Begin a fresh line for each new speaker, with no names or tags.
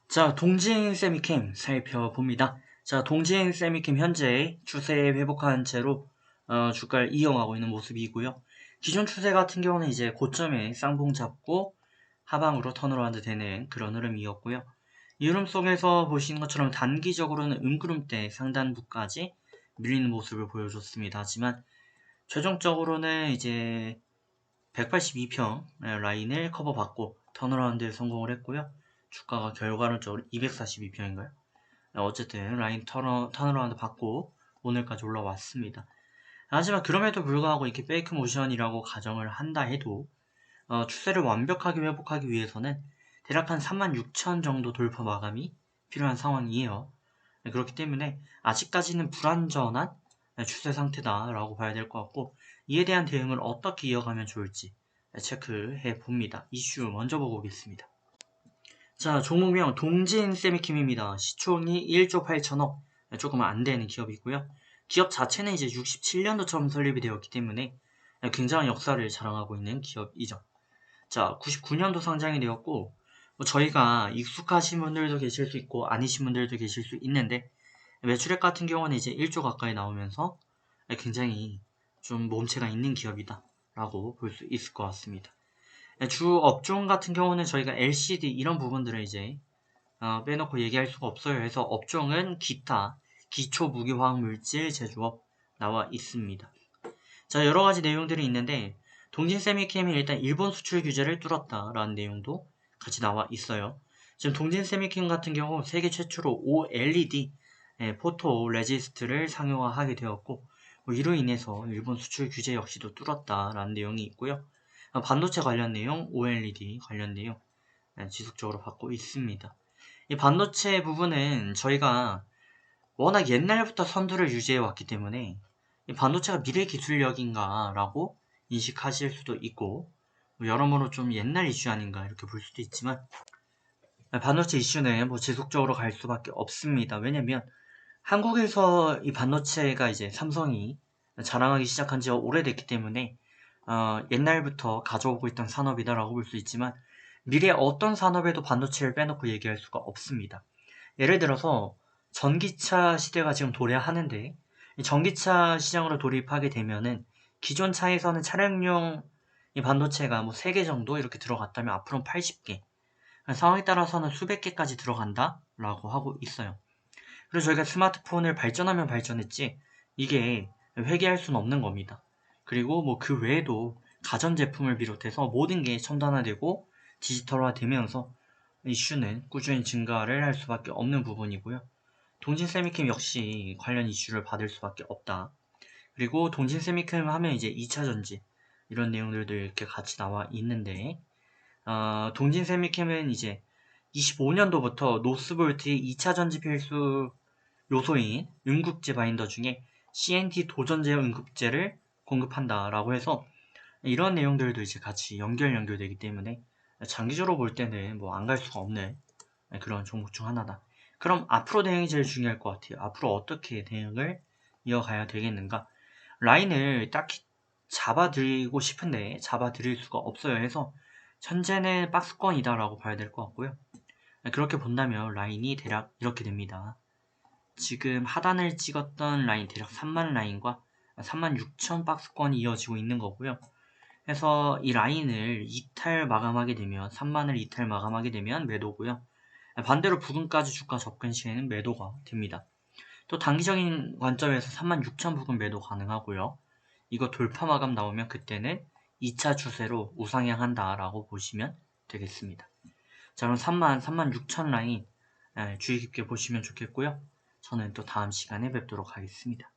자, 동진 세미캠 살펴봅니다. 자, 동진 세미캠 현재 추세 회복한 채로 주가를 이어가고 있는 모습이고요. 기존 추세 같은 경우는 이제 고점에 쌍봉 잡고 하방으로 턴어라운드 되는 그런 흐름이었고요. 이 흐름 속에서 보시는 것처럼 단기적으로는 음구름대 상단부까지 밀리는 모습을 보여줬습니다. 하지만 최종적으로는 이제 182평 라인을 커버받고 턴어라운드에 성공을 했고요. 주가가 결과론적으로 242평인가요? 어쨌든 라인 턴어라운드 받고 오늘까지 올라왔습니다. 하지만 그럼에도 불구하고 이렇게 페이크 모션이라고 가정을 한다 해도 추세를 완벽하게 회복하기 위해서는 대략 한 36,000 정도 돌파 마감이 필요한 상황이에요. 그렇기 때문에 아직까지는 불안전한 추세 상태다라고 봐야 될 것 같고, 이에 대한 대응을 어떻게 이어가면 좋을지 체크해 봅니다. 이슈 먼저 보고 오겠습니다. 자, 종목명 동진 세미킴입니다. 시총이 1조 8천억, 조금 안 되는 기업이고요. 기업 자체는 이제 67년도 처음 설립이 되었기 때문에 굉장한 역사를 자랑하고 있는 기업이죠. 자, 99년도 상장이 되었고, 저희가 익숙하신 분들도 계실 수 있고 아니신 분들도 계실 수 있는데, 매출액 같은 경우는 이제 1조 가까이 나오면서 굉장히 좀 몸체가 있는 기업이다 라고 볼 수 있을 것 같습니다. 주 업종 같은 경우는 저희가 LCD 이런 부분들을 이제 빼놓고 얘기할 수가 없어요. 해서 업종은 기타, 기초 무기화학물질 제조업 나와 있습니다. 자, 여러 가지 내용들이 있는데, 동진 세미캠이 일단 일본 수출 규제를 뚫었다라는 내용도 같이 나와 있어요. 지금 동진 세미캠 같은 경우 세계 최초로 OLED 포토 레지스트를 상용화하게 되었고, 이로 인해서 일본 수출 규제 역시도 뚫었다라는 내용이 있고요. 반도체 관련 내용, OLED 관련 내용 지속적으로 받고 있습니다. 이 반도체 부분은 저희가 워낙 옛날부터 선두를 유지해 왔기 때문에 이 반도체가 미래 기술력인가 라고 인식하실 수도 있고, 여러모로 좀 옛날 이슈 아닌가 이렇게 볼 수도 있지만, 반도체 이슈는 지속적으로 갈 수밖에 없습니다. 왜냐면 한국에서 이 반도체가 이제 삼성이 자랑하기 시작한 지가 오래됐기 때문에 옛날부터 가져오고 있던 산업이다라고 볼 수 있지만, 미래 어떤 산업에도 반도체를 빼놓고 얘기할 수가 없습니다. 예를 들어서 전기차 시대가 지금 도래하는데, 이 전기차 시장으로 돌입하게 되면은 기존 차에서는 차량용 이 반도체가 3개 정도 이렇게 들어갔다면 앞으로는 80개, 상황에 따라서는 수백 개까지 들어간다라고 하고 있어요. 그래서 저희가 스마트폰을 발전하면 발전했지 이게 회개할 수는 없는 겁니다. 그리고 그 외에도 가전제품을 비롯해서 모든 게 첨단화되고 디지털화 되면서 이슈는 꾸준히 증가를 할 수밖에 없는 부분이고요. 동진 세미캠 역시 관련 이슈를 받을 수밖에 없다. 그리고 동진 세미캠 하면 이제 2차 전지 이런 내용들도 이렇게 같이 나와 있는데, 동진 세미캠은 이제 25년도부터 노스볼트의 2차 전지 필수 요소인 음극재 바인더 중에 CNT 도전제 음극재를 공급한다라고 해서 이런 내용들도 이제 같이 연결되기 때문에 장기적으로 볼 때는 안 갈 수가 없는 그런 종목 중 하나다. 그럼 앞으로 대응이 제일 중요할 것 같아요. 앞으로 어떻게 대응을 이어가야 되겠는가? 라인을 딱히 잡아드리고 싶은데 잡아드릴 수가 없어요. 해서 현재는 박스권이다라고 봐야 될 것 같고요. 그렇게 본다면 라인이 대략 이렇게 됩니다. 지금 하단을 찍었던 라인 대략 3만 라인과 36,000 박스권이 이어지고 있는 거고요. 그래서 이 라인을 이탈 마감하게 되면 3만을 이탈 마감하게 되면 매도고요. 반대로 부근까지 주가 접근 시에는 매도가 됩니다. 또 단기적인 관점에서 36,000 부근 매도 가능하고요. 이거 돌파 마감 나오면 그때는 2차 추세로 우상향한다라고 보시면 되겠습니다. 자, 그럼 36,000 라인 주의 깊게 보시면 좋겠고요. 저는 또 다음 시간에 뵙도록 하겠습니다.